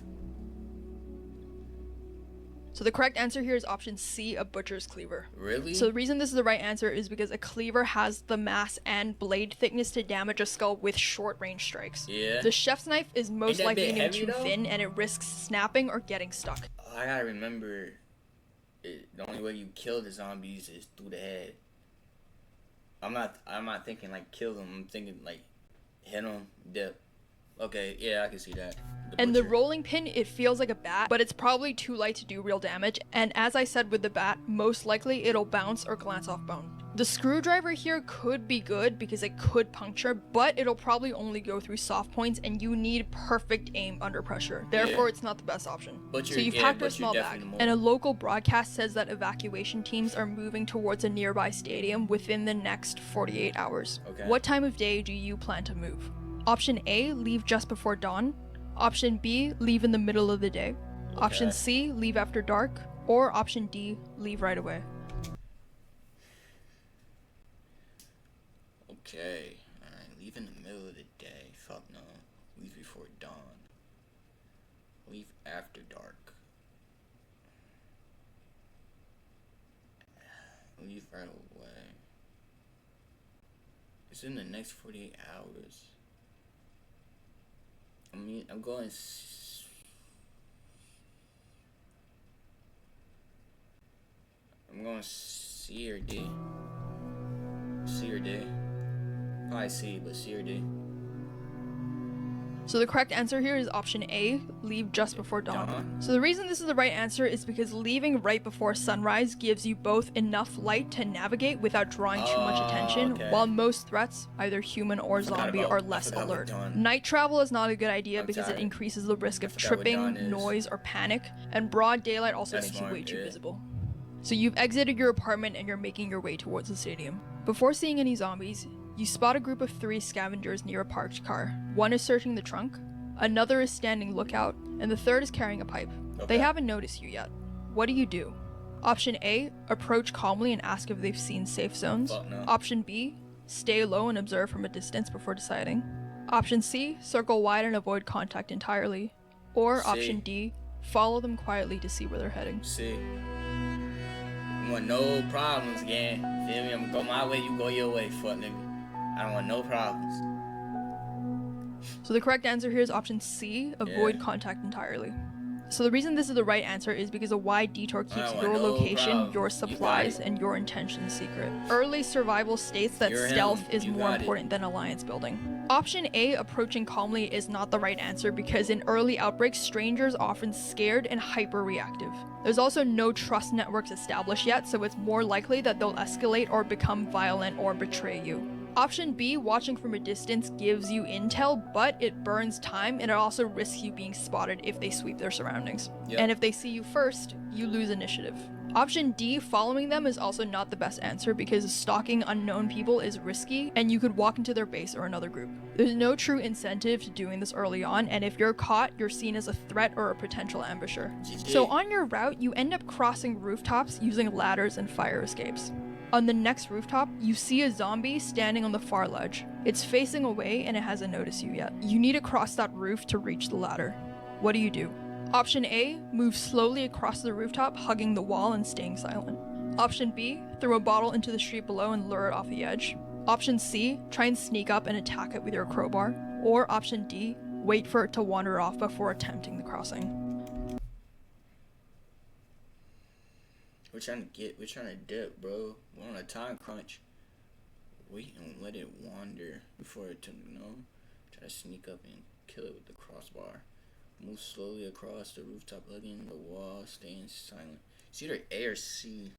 So the correct answer here is option C, a butcher's cleaver. Really? So the reason this is the right answer is because a cleaver has the mass and blade thickness to damage a skull with short range strikes. Yeah. The chef's knife is most likely going to be too thin, and it risks snapping or getting stuck. I gotta remember, the only way you kill the zombies is through the head. I'm not thinking like kill them. I'm thinking like hit them, dip. Okay, yeah, I can see that. And the rolling pin, it feels like a bat, but it's probably too light to do real damage. And as I said with the bat, most likely it'll bounce or glance off bone. The screwdriver here could be good because it could puncture, but it'll probably only go through soft points, and you need perfect aim under pressure. Therefore, it's not the best option. So you've packed a small bag. And a local broadcast says that evacuation teams are moving towards a nearby stadium within the next 48 hours. Okay. What time of day do you plan to move? Option A, leave just before dawn. Option B, leave in the middle of the day. Okay. Option C, leave after dark. Or option D, leave right away. Okay, alright, leave in the middle of the day. Fuck no. Leave before dawn. Leave after dark. Leave right away. It's in the next 48 hours. I mean, I'm going C or D. C or D. Probably C, but C or D. So the correct answer here is option A, leave just before dawn. So the reason this is the right answer is because leaving right before sunrise gives you both enough light to navigate without drawing too much attention, while most threats, either human or zombie, are less alert. Night travel is not a good idea because it increases the risk of tripping, noise, or panic, and broad daylight also makes you way too visible. So you've exited your apartment and you're making your way towards the stadium. Before seeing any zombies, you spot a group of 3 scavengers near a parked car. One is searching the trunk, another is standing lookout, and the third is carrying a pipe. Okay. They haven't noticed you yet. What do you do? Option A, approach calmly and ask if they've seen safe zones. Fuck no. Option B, stay low and observe from a distance before deciding. Option C, circle wide and avoid contact entirely. Or option D, follow them quietly to see where they're heading. See. I want no problems, gang. Feel me? I'm gonna go my way, you go your way, fuck nigga. I don't want no problems. So the correct answer here is option C, avoid contact entirely. So the reason this is the right answer is because a wide detour keeps your location, your supplies, and your intentions secret. Early survival states that stealth is more important than alliance building. Option A, approaching calmly, is not the right answer because in early outbreaks, strangers are often scared and hyper-reactive. There's also no trust networks established yet, so it's more likely that they'll escalate or become violent or betray you. Option B, watching from a distance, gives you intel, but it burns time and it also risks you being spotted if they sweep their surroundings. Yep. And if they see you first, you lose initiative. Option D, following them, is also not the best answer because stalking unknown people is risky and you could walk into their base or another group. There's no true incentive to doing this early on, and if you're caught, you're seen as a threat or a potential ambusher. So on your route, you end up crossing rooftops using ladders and fire escapes. On the next rooftop, you see a zombie standing on the far ledge. It's facing away and it hasn't noticed you yet. You need to cross that roof to reach the ladder. What do you do? Option A, move slowly across the rooftop, hugging the wall and staying silent. Option B, throw a bottle into the street below and lure it off the edge. Option C, try and sneak up and attack it with your crowbar. Or option D, wait for it to wander off before attempting the crossing. We're trying to dip, bro. We're on a time crunch. Wait and let it wander before it try to sneak up and kill it with the crossbar. Move slowly across the rooftop, hugging the wall, staying silent. It's either A or C.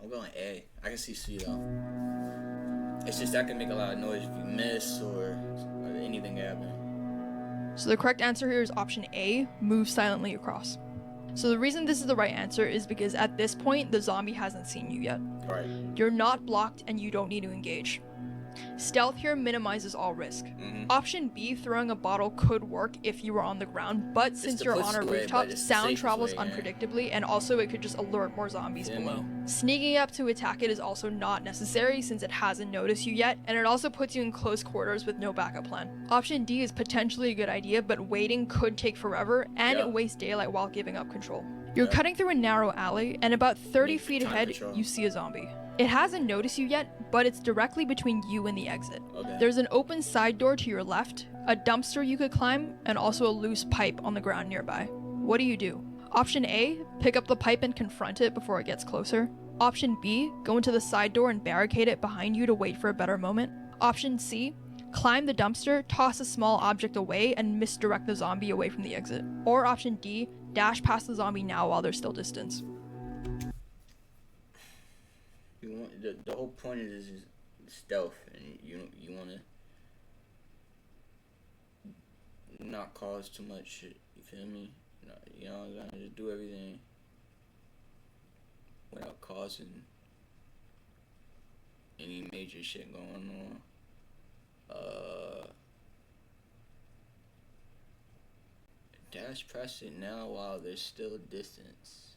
I'm going A. I can see C though. It's just that can make a lot of noise if you miss or anything happen. So the correct answer here is option A, move silently across. So the reason this is the right answer is because at this point, the zombie hasn't seen you yet. Right. You're not blocked and you don't need to engage. Stealth here minimizes all risk. Option B, throwing a bottle, could work if you were on the ground, but since you're on a rooftop, sound travels unpredictably, and also it could just alert more zombies below. Sneaking up to attack it is also not necessary since it hasn't noticed you yet, and it also puts you in close quarters with no backup plan. Option D is potentially a good idea, but waiting could take forever, and it wastes daylight while giving up control. You're cutting through a narrow alley, and about 30 feet ahead, you see a zombie. It hasn't noticed you yet, but it's directly between you and the exit. There's an open side door to your left, a dumpster you could climb, and also a loose pipe on the ground nearby. What do you do? Option A, pick up the pipe and confront it before it gets closer. Option B, go into the side door and barricade it behind you to wait for a better moment. Option C, climb the dumpster, toss a small object away, and misdirect the zombie away from the exit. Or option D, dash past the zombie now while there's still distance. The whole point is stealth, and you want to not cause too much shit. You feel me? You gotta just do everything without causing any major shit going on. Dash press it now while there's still distance.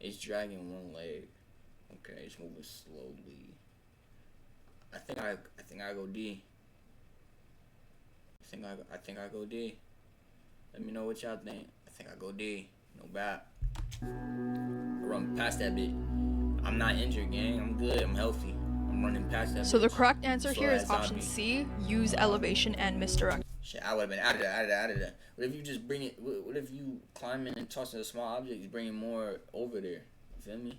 It's dragging one leg. Okay, it's moving slowly. I think I go D. I think I go D. Let me know what y'all think. I think I go D. No bad. I run past that bit. I'm not injured, gang. I'm good. I'm healthy. I'm running past that. So the correct answer here is option C. Use elevation and misdirect. Shit, I would have been out of that. What if you just bring it? What if you climb in and toss a small object? You bring more over there. You feel me?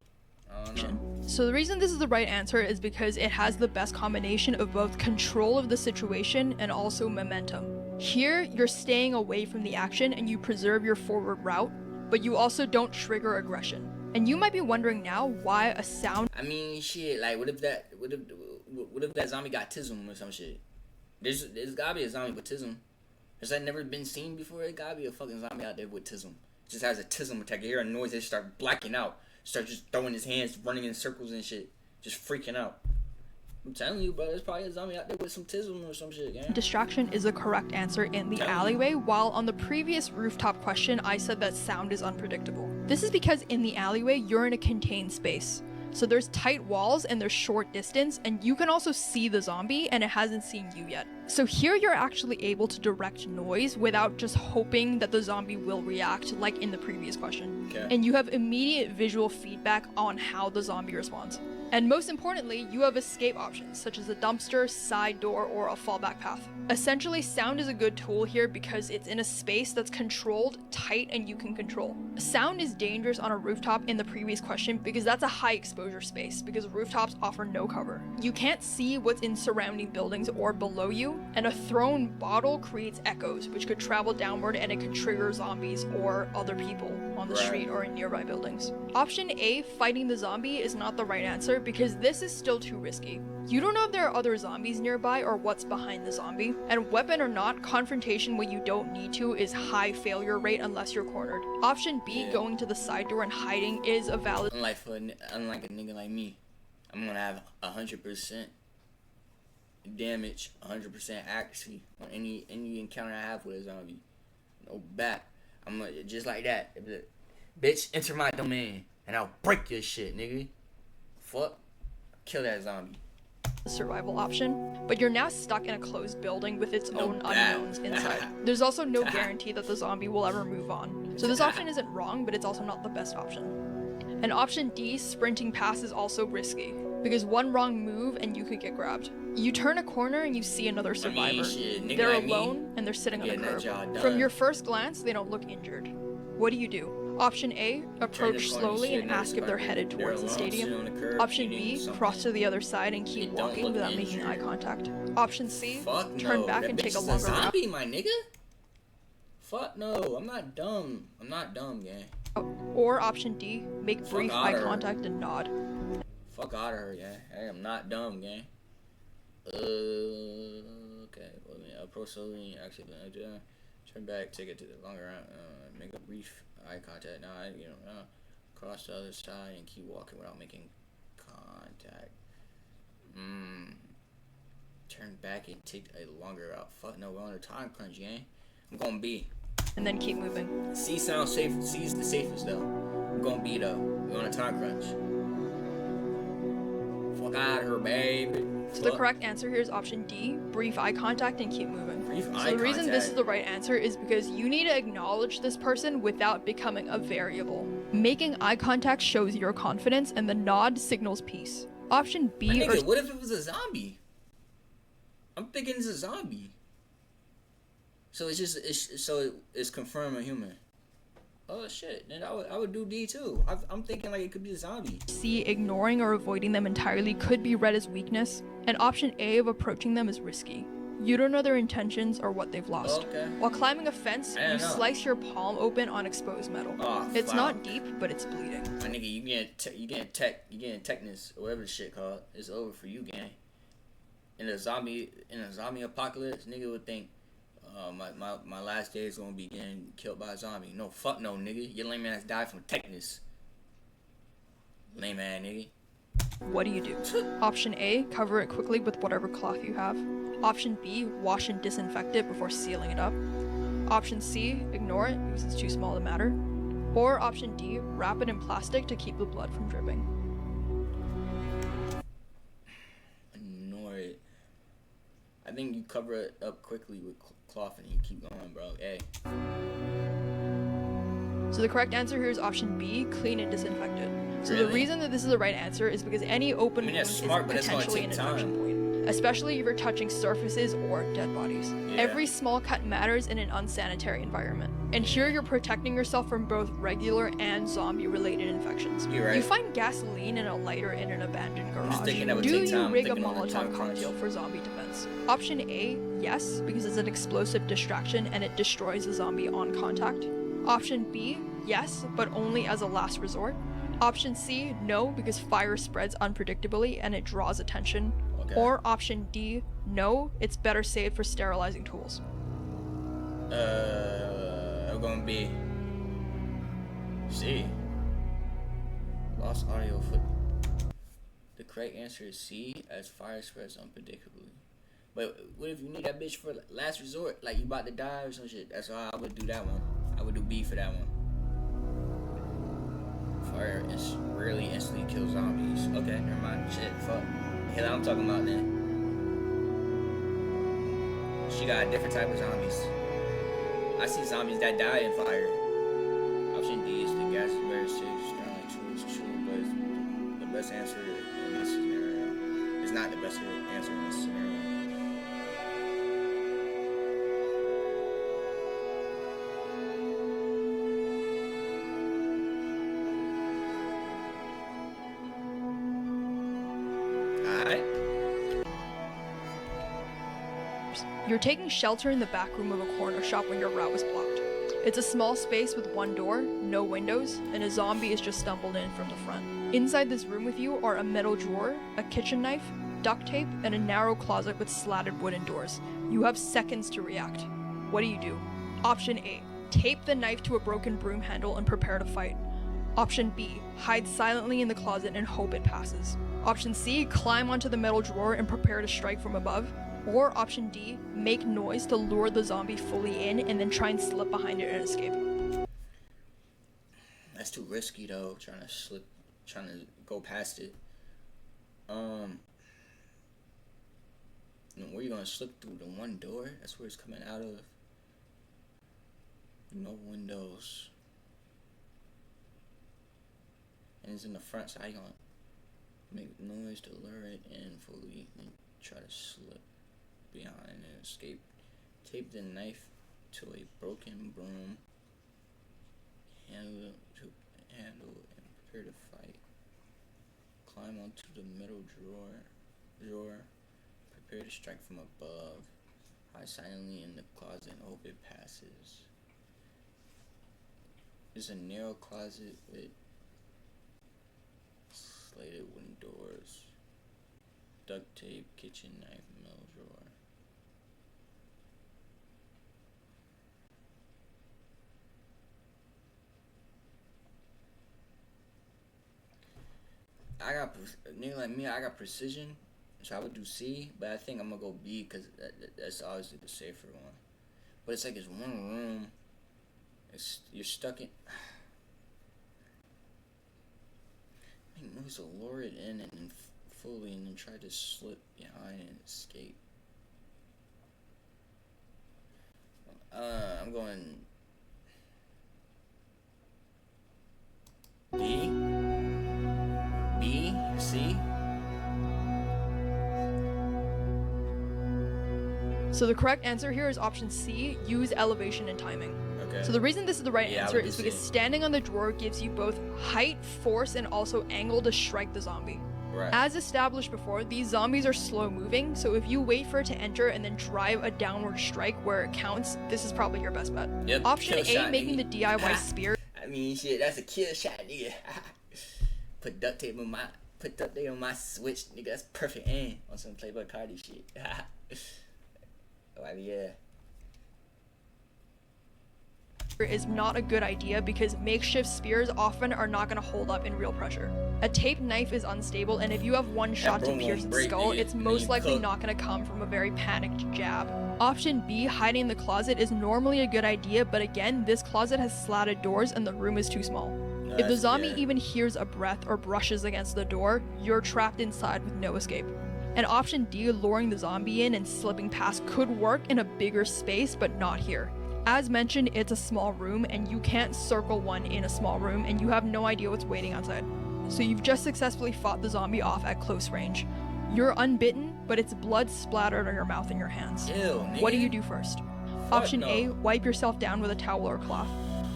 I don't know. So the reason this is the right answer is because it has the best combination of both control of the situation and also momentum. Here, you're staying away from the action and you preserve your forward route, but you also don't trigger aggression. And you might be wondering now why a sound. I mean, shit. Like, what if that zombie got tism or some shit? There's gotta be a zombie with tism. Has that never been seen before? It gotta be a fucking zombie out there with tism. Just has a tism attack. You hear a noise, they start blacking out. Start just throwing his hands, running in circles and shit. Just freaking out. I'm telling you, bro, there's probably a zombie out there with some tism or some shit, gang. Distraction is the correct answer in the alleyway, while on the previous rooftop question, I said that sound is unpredictable. This is because in the alleyway, you're in a contained space. So there's tight walls and there's short distance, and you can also see the zombie and it hasn't seen you yet. So here you're actually able to direct noise without just hoping that the zombie will react like in the previous question. Okay. And you have immediate visual feedback on how the zombie responds. And most importantly, you have escape options, such as a dumpster, side door, or a fallback path. Essentially, sound is a good tool here because it's in a space that's controlled, tight, and you can control. Sound is dangerous on a rooftop in the previous question because that's a high exposure space, because rooftops offer no cover. You can't see what's in surrounding buildings or below you, and a thrown bottle creates echoes, which could travel downward and it could trigger zombies or other people on the street or in nearby buildings. Option A, fighting the zombie, is not the right answer because this is still too risky. You don't know if there are other zombies nearby or what's behind the zombie, and weapon or not, confrontation when you don't need to is high failure rate unless you're cornered. Option B, going to the side door and hiding, is a valid. Unlike a nigga like me, I'm gonna have 100% damage, 100% accuracy on any encounter I have with a zombie. No back. I'm gonna, just like that. Bitch, enter my domain and I'll break your shit, nigga. Fuck. Kill that zombie. Survival option, but you're now stuck in a closed building with its own unknowns inside. There's also no guarantee that the zombie will ever move on. So this option isn't wrong, but it's also not the best option. And option D, sprinting past, is also risky, because one wrong move and you could get grabbed. You turn a corner and you see another survivor. They're alone and they're sitting on the curb. From your first glance, they don't look injured. What do? Option A, approach slowly and ask if they're headed towards the stadium. Option B, cross to the other side and keep walking without making eye contact. Option C, turn back and take a longer route. Zombie, my nigga. Fuck no, I'm not dumb. I'm not dumb, gang. Or option D, make brief eye contact and nod. Fuck out of her, gang. I am not dumb, gang. Okay. Well, approach slowly, actually, turn back, take it to the longer route, make a brief eye contact. Cross to the other side and keep walking without making contact. Turn back and take a longer route. Fuck no, we're on a time crunch, gang. I'm gonna B. And then keep moving. C sounds safe. C's the safest though. I'm gonna B though. We're on a time crunch. Fuck out of her, baby. So the correct answer here is option D, brief eye contact and keep moving. So the reason this is the right answer is because you need to acknowledge this person without becoming a variable. Making eye contact shows your confidence and the nod signals peace. Option B nigga, what if it was a zombie? I'm thinking it's a zombie. So it's confirmed a human. Oh shit, then I would do D too. I'm thinking like it could be a zombie. C, ignoring or avoiding them entirely could be read as weakness, and option A of approaching them is risky. You don't know their intentions or what they've lost. Okay. While climbing a fence, you slice your palm open on exposed metal. It's not deep, but it's bleeding. My nigga, you getting tetanus or whatever the shit called. It's over for you, gang. In a zombie apocalypse, nigga would think, my last day is gonna be getting killed by a zombie. No, fuck no, nigga. Your lame ass died from tetanus. Lame ass nigga. What do? Option A, cover it quickly with whatever cloth you have. Option B, wash and disinfect it before sealing it up. Option C, ignore it because it's too small to matter. Or option D, wrap it in plastic to keep the blood from dripping. Ignore it. I think you cover it up quickly with cloth and you keep going, bro. Hey. So the correct answer here is option B, clean and disinfect it. So Really? the reason that this is the right answer is because any open wound is potentially an infection point, especially if you're touching surfaces or dead bodies. Yeah. Every small cut matters in an unsanitary environment. And here you're protecting yourself from both regular and zombie-related infections. You're right. You find gasoline and a lighter in an abandoned garage. just thinking that would Do take you time. rig a Thinking on the time Molotov crunch. cocktail for zombie defense? Option A, yes, because it's an explosive distraction and it destroys the zombie on contact. Option B, yes, but only as a last resort. Option C, no, because fire spreads unpredictably and it draws attention. Okay. Or option D, no, it's better saved for sterilizing tools. I'm gonna be C. Lost audio foot. The correct answer is C, as fire spreads unpredictably. But what if you need that bitch for last resort? Like you about to die or some shit. That's why I would do that one. I would do B for that one. Fire is rarely instantly kills zombies. Okay, never mind. Shit, fuck. Hell, I'm talking about then. She got a different type of zombies. I see zombies that die in fire. Option D is the gas is very safe. Sound like true is true, but it's the best answer in this scenario. It's not the best answer in this scenario. You're taking shelter in the back room of a corner shop when your route was blocked. It's a small space with one door, no windows, and a zombie has just stumbled in from the front. Inside this room with you are a metal drawer, a kitchen knife, duct tape, and a narrow closet with slatted wooden doors. You have seconds to react. What do? Option A, tape the knife to a broken broom handle and prepare to fight. Option B, hide silently in the closet and hope it passes. Option C, climb onto the metal drawer and prepare to strike from above. Or option D, make noise to lure the zombie fully in and then try and slip behind it and escape. That's too risky though, trying to go past it. Where you gonna slip through the one door? That's where it's coming out of. No windows. And it's in the front, so how you gonna make noise to lure it in fully and try to slip behind and escape? Tape the knife to a broken broom handle and prepare to fight. Climb onto the middle drawer. Prepare to strike from above. Hide silently in the closet and hope it passes. It's a narrow closet with slated wooden doors. Duct tape, kitchen knife, metal drawer. Nigga like me, I got precision, so I would do C, but I think I'm gonna go B because that's obviously the safer one. But it's like it's one room. You're stuck in. Make noise to lure it in and then fully, and then try to slip behind and escape. I'm going D. B, C. So the correct answer here is option C, use elevation and timing. Okay. So the reason this is the right answer is because C. standing on the drawer gives you both height, force, and also angle to strike the zombie. Right. As established before, these zombies are slow moving, so if you wait for it to enter and then drive a downward strike where it counts, this is probably your best bet. Yep. Option A, shot, making nigga. the DIY spear. I mean, shit, that's a kill shot, nigga. Put duct tape on my switch, nigga. That's perfect aim on some Playboy Cardi shit. Oh, yeah. Is not a good idea because makeshift spears often are not going to hold up in real pressure. A taped knife is unstable, and if you have one shot to pierce its skull, it's most likely not going to come from a very panicked jab. Option B, hiding in the closet, is normally a good idea, but again, this closet has slatted doors and the room is too small. If the zombie even hears a breath or brushes against the door, you're trapped inside with no escape. And option D, luring the zombie in and slipping past, could work in a bigger space, but not here. As mentioned, it's a small room, and you can't circle one in a small room, and you have no idea what's waiting outside. So you've just successfully fought the zombie off at close range. You're unbitten, but it's blood splattered on your mouth and your hands. Ew, nigga. What do you do first? Option A, wipe yourself down with a towel or cloth.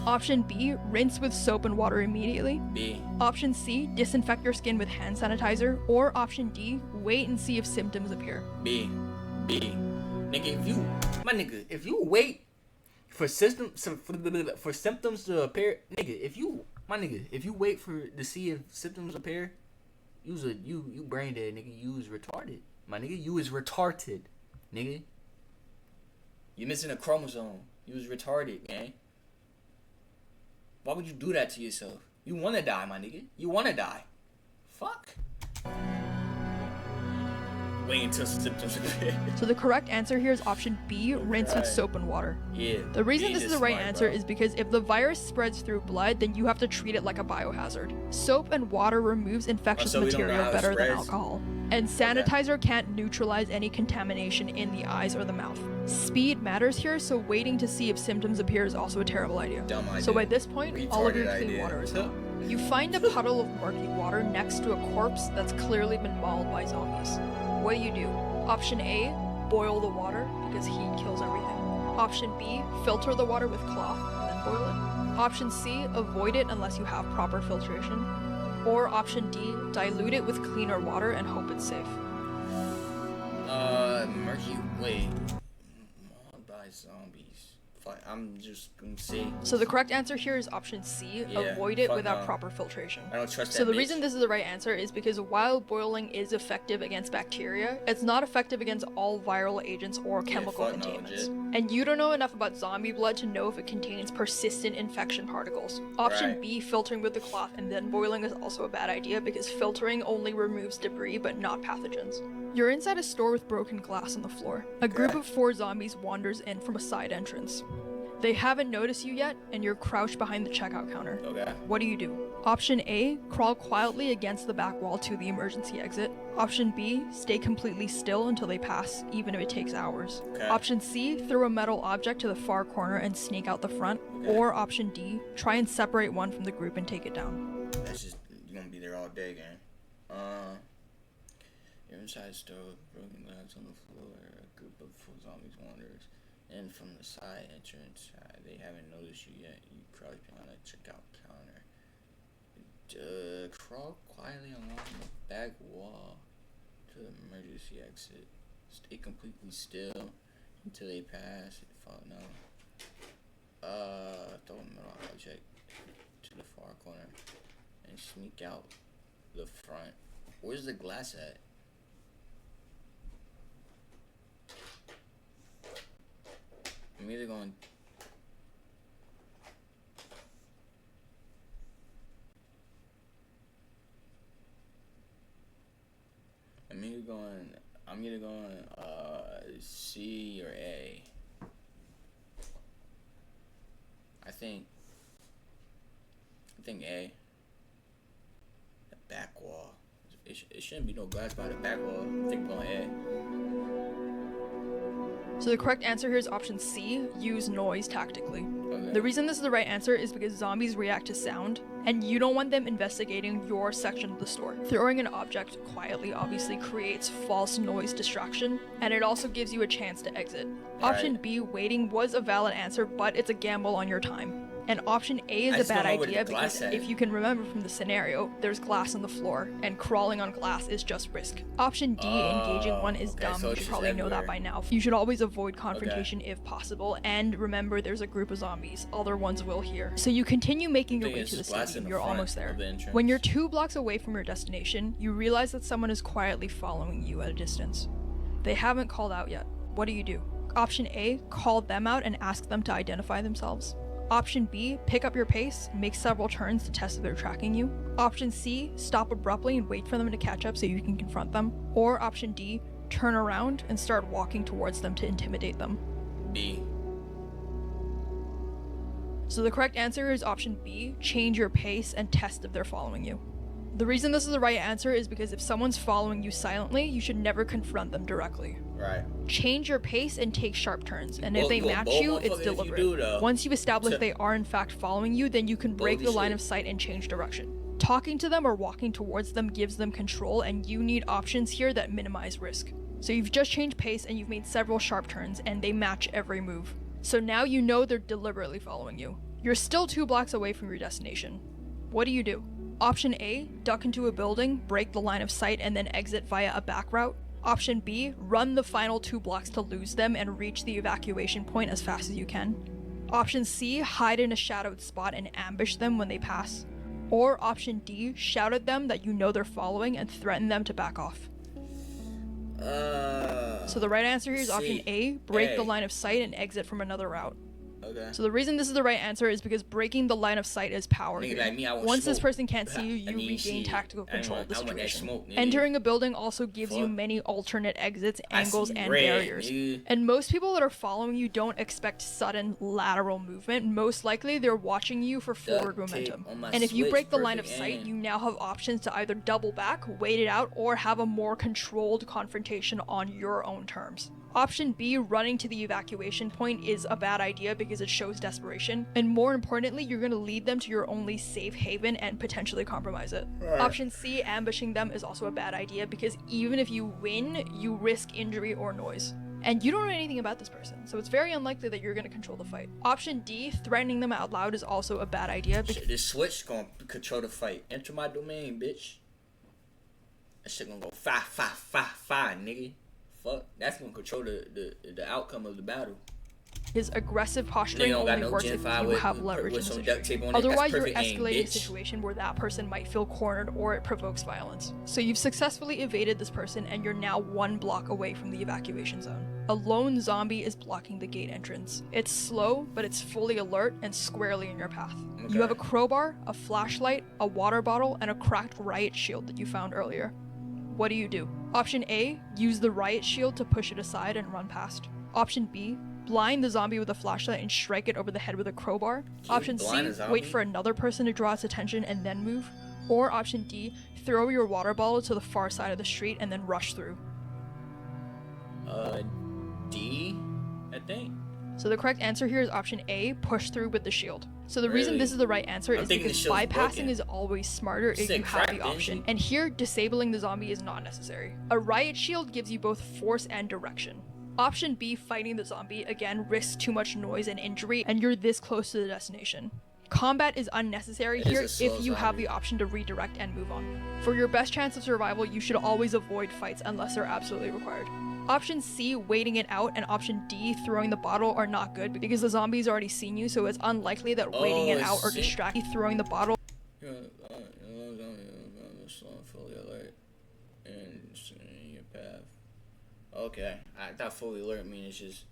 Option B, rinse with soap and water immediately. B. Option C, disinfect your skin with hand sanitizer. Or option D, wait and see if symptoms appear. B. Nigga, if you wait for symptoms to appear, nigga, if you My nigga, if you wait to see if symptoms appear, you brain dead, nigga. You was retarded. My nigga, you was retarded, nigga. You missing a chromosome. You was retarded, man. Why would you do that to yourself? You wanna die, my nigga. You wanna die. Fuck. Wait until symptoms appear. So the correct answer here is option B, rinse with soap and water. Yeah. The reason this is the right smart, answer bro. is because if the virus spreads through blood, then you have to treat it like a biohazard. Soap and water removes infectious so we don't know material how it better than spreads? alcohol. And sanitizer can't neutralize any contamination in the eyes or the mouth. Speed matters here, so waiting to see if symptoms appear is also a terrible idea. Dumb idea. So by this point, all of your Retarded clean idea. water is gone. You find a puddle of murky water next to a corpse that's clearly been mauled by zombies. What do? Option A, boil the water because heat kills everything. Option B, filter the water with cloth and then boil it. Option C, avoid it unless you have proper filtration. Or option D, dilute it with cleaner water and hope it's safe. Murky. Wait. Mauled by zombies. Fuck, I'm just gonna say. So the correct answer here is option C, Yeah, avoid it fuck without no. proper filtration. I don't trust that. So the bitch. reason this is the right answer is because while boiling is effective against bacteria, it's not effective against all viral agents or chemical fuck no, contaminants. legit. And you don't know enough about zombie blood to know if it contains persistent infection particles. Option Right. B, filtering with the cloth and then boiling is also a bad idea because filtering only removes debris but not pathogens. You're inside a store with broken glass on the floor. A group of 4 zombies wanders in from a side entrance. They haven't noticed you yet, and you're crouched behind the checkout counter. Okay. What do? Option A, crawl quietly against the back wall to the emergency exit. Option B, stay completely still until they pass, even if it takes hours. Okay. Option C, throw a metal object to the far corner and sneak out the front. Okay. Or option D, try and separate one from the group and take it down. That's just, you're gonna be there all day, gang. You're inside a store with broken glass on the floor. A group of 4 zombies wanders in from the side entrance. They haven't noticed you yet. You crouch behind a checkout counter. Crawl quietly along the back wall to the emergency exit. Stay completely still until they pass. Fuck no. Throw a metal object to the far corner and sneak out the front. Where's the glass at? I'm either going. I'm either going C or A. I think A. The back wall. It shouldn't be no glass by the back wall. I think I'm going A. So the correct answer here is option C, use noise tactically. Okay. The reason this is the right answer is because zombies react to sound, and you don't want them investigating your section of the store. Throwing an object quietly obviously creates false noise distraction, and it also gives you a chance to exit. Option Right. B, waiting, was a valid answer, but it's a gamble on your time. And option A I is a just bad don't know where the idea glass because at. if you can remember from the scenario, there's glass on the floor, and crawling on glass is just risk. Option D, engaging one, is okay, dumb. so You it's should just probably know that everywhere. by now. You should always avoid confrontation if possible, and remember there's a group of zombies. Other ones will hear. So you continue making your think way it's to the just glass in stadium. the You're front almost there. of the entrance. When you're 2 blocks away from your destination, you realize that someone is quietly following you at a distance. They haven't called out yet. What do? Option A, call them out and ask them to identify themselves. Option B, pick up your pace, make several turns to test if they're tracking you. Option C, stop abruptly and wait for them to catch up so you can confront them. Or option D, turn around and start walking towards them to intimidate them. B. So the correct answer is option B, change your pace and test if they're following you. The reason this is the right answer is because if someone's following you silently, you should never confront them directly. Right. Change your pace and take sharp turns, and if Well, they well, match bold you, motherfucker it's if you deliberate. do, though. Once you establish they are in fact following you, then you can break Bold the as line shit. of sight and change direction. Talking to them or walking towards them gives them control, and you need options here that minimize risk. So you've just changed pace and you've made several sharp turns, and they match every move. So now you know they're deliberately following you. You're still 2 blocks away from your destination. What do? Option A, duck into a building, break the line of sight, and then exit via a back route. Option B, run the final 2 blocks to lose them and reach the evacuation point as fast as you can. Option C, hide in a shadowed spot and ambush them when they pass. Or option D, shout at them that you know they're following and threaten them to back off. So the right answer here is option A, break the line of sight and exit from another route. Okay. So the reason this is the right answer is because breaking the line of sight is power. Nigga like me, I want Once smoke. this person can't see you, you regain tactical control of the situation. Entering a building also gives you many alternate exits, angles, and barriers. Nigga. And most people that are following you don't expect sudden lateral movement. Most likely, they're watching you for forward momentum. And if you break the line of sight, you now have options to either double back, wait it out, or have a more controlled confrontation on your own terms. Option B, running to the evacuation point, is a bad idea because it shows desperation, and more importantly, you're going to lead them to your only safe haven and potentially compromise it. Right. Option C, ambushing them, is also a bad idea because even if you win, you risk injury or noise. And you don't know anything about this person, so it's very unlikely that you're going to control the fight. Option D, threatening them out loud, is also a bad idea because this switch going to control the fight. Enter my domain, bitch. That shit going to go fa, nigga. Fuck, that's gonna control the outcome of the battle. His aggressive posturing only works if you have leverage in the situation. Otherwise, you're escalating a situation where that person might feel cornered or it provokes violence. So you've successfully evaded this person and you're now 1 block away from the evacuation zone. A lone zombie is blocking the gate entrance. It's slow, but it's fully alert and squarely in your path. Okay. You have a crowbar, a flashlight, a water bottle, and a cracked riot shield that you found earlier. What do? Option A, use the riot shield to push it aside and run past. Option B, blind the zombie with a flashlight and strike it over the head with a crowbar. Option C, wait for another person to draw its attention and then move. Or option D, throw your water bottle to the far side of the street and then rush through. D, I think. So the correct answer here is option A, push through with the shield. So the reason this is the right answer is because bypassing is always smarter if you have the option. And here, disabling the zombie is not necessary. A riot shield gives you both force and direction. Option B, fighting the zombie, again, risks too much noise and injury, and you're this close to the destination. Combat is unnecessary here if you have the option to redirect and move on. For your best chance of survival, you should always avoid fights unless they're absolutely required. Option C, waiting it out, and option D, throwing the bottle, are not good because the zombie's already seen you, so it's unlikely that waiting it out or distracting you throwing the bottle. Okay, I thought fully alert means it's just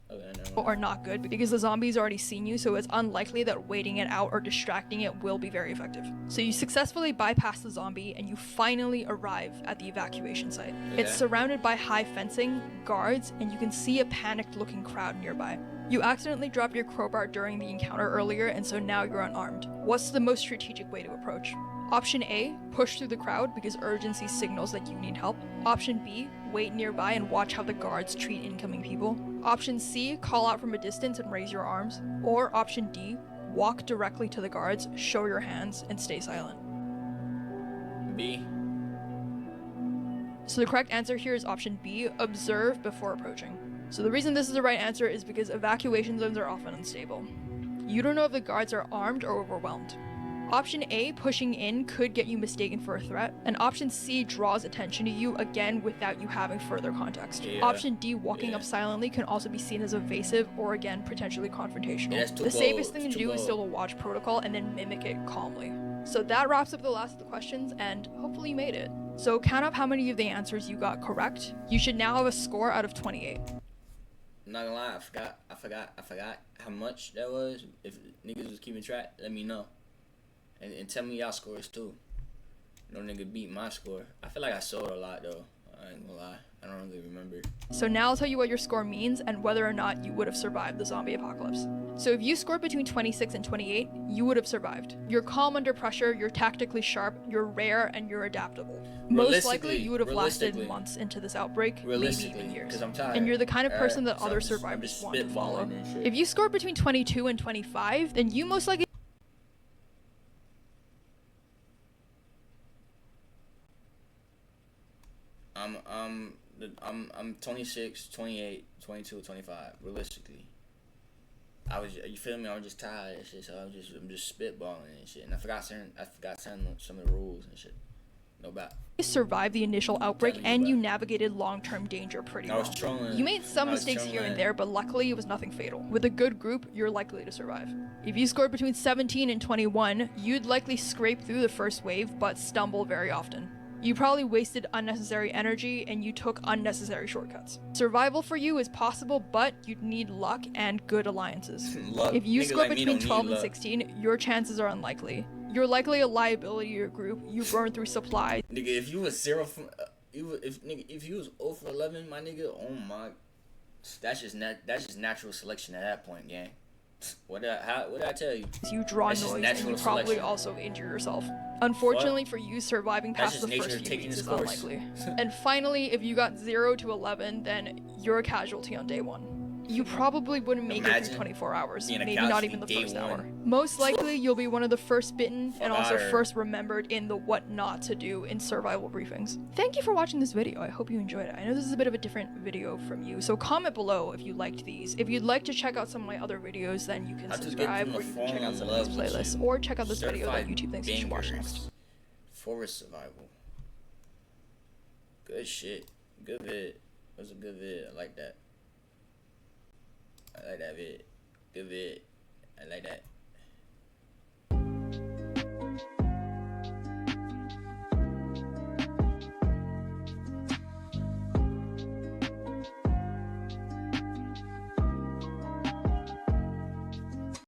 are not good because the zombie's already seen you, so it's unlikely that waiting it out or distracting it will be very effective. So you successfully bypass the zombie and you finally arrive at the evacuation site. Okay. It's surrounded by high fencing, guards, and you can see a panicked looking crowd nearby. You accidentally dropped your crowbar during the encounter earlier, and so now you're unarmed. What's the most strategic way to approach? Option A, push through the crowd because urgency signals that you need help. Option B, wait nearby and watch how the guards treat incoming people. Option C, call out from a distance and raise your arms. Or option D, walk directly to the guards, show your hands, and stay silent. B. So the correct answer here is option B, observe before approaching. So the reason this is the right answer is because evacuation zones are often unstable. You don't know if the guards are armed or overwhelmed. Option A, pushing in, could get you mistaken for a threat, and option C draws attention to you, again without you having further context. Option D, walking up silently, can also be seen as evasive or again potentially confrontational. The safest thing to do is still to watch protocol and then mimic it calmly. So that wraps up the last of the questions, and hopefully you made it. So count up how many of the answers you got correct. You should now have a score out of 28. I'm not gonna lie, I forgot how much that was. If niggas was keeping track, let me know. And tell me y'all scores too. No nigga beat my score. I feel like I sold a lot though. I ain't gonna lie. I don't really remember. So now I'll tell you what your score means and whether or not you would have survived the zombie apocalypse. So if you scored between 26 and 28, you would have survived. You're calm under pressure, you're tactically sharp, you're rare, and you're adaptable. Most likely you would have lasted months into this outbreak, maybe even years. I'm tired. And you're the kind of person that other survivors want to follow. If you scored between 22 and 25, then you most likely I'm 26, 28, 22, 25, realistically. You feel me? I was just tired and shit, so I'm just spitballing and shit. And I forgot some of the rules and shit. No bad. You survived the initial outbreak and you navigated long-term danger pretty well. I was trolling. You made some mistakes here and there, but luckily it was nothing fatal. With a good group, you're likely to survive. If you scored between 17 and 21, you'd likely scrape through the first wave, but stumble very often. You probably wasted unnecessary energy and you took unnecessary shortcuts. Survival for you is possible, but you'd need luck and good alliances. Luck. If you Niggas score like me between don't 12 need and luck. 16, your chances are unlikely. You're likely a liability to your group, you burn through supplies. Nigga, if you was 0 from, if you was 0 for 11, my nigga, oh my, that's just natural selection at that point, gang. What did I tell you? You draw That's just noise and natural you probably selection. also injure yourself. Unfortunately for you, surviving That's past the just first nature few taking weeks its is course. unlikely. And finally, if you got 0 to 11, then you're a casualty on day 1. You probably wouldn't make it Imagine through 24 hours, being a maybe not casualty even the day first 1. hour. Most likely, you'll be one of the first bitten and also outta here. first remembered in the what not to do in survival briefings. Thank you for watching this video. I hope you enjoyed it. I know this is a bit of a different video from you, so comment below if you liked these. If you'd like to check out some of my other videos, then you can I just subscribe get or from you the can check phone out some love of these with playlists, you. or check out this video that Certified YouTube thinks you should watch bangers. next. Forest survival. Good shit. Good vid. That was a good vid. I like that. I like that vid. Good vid. I like that.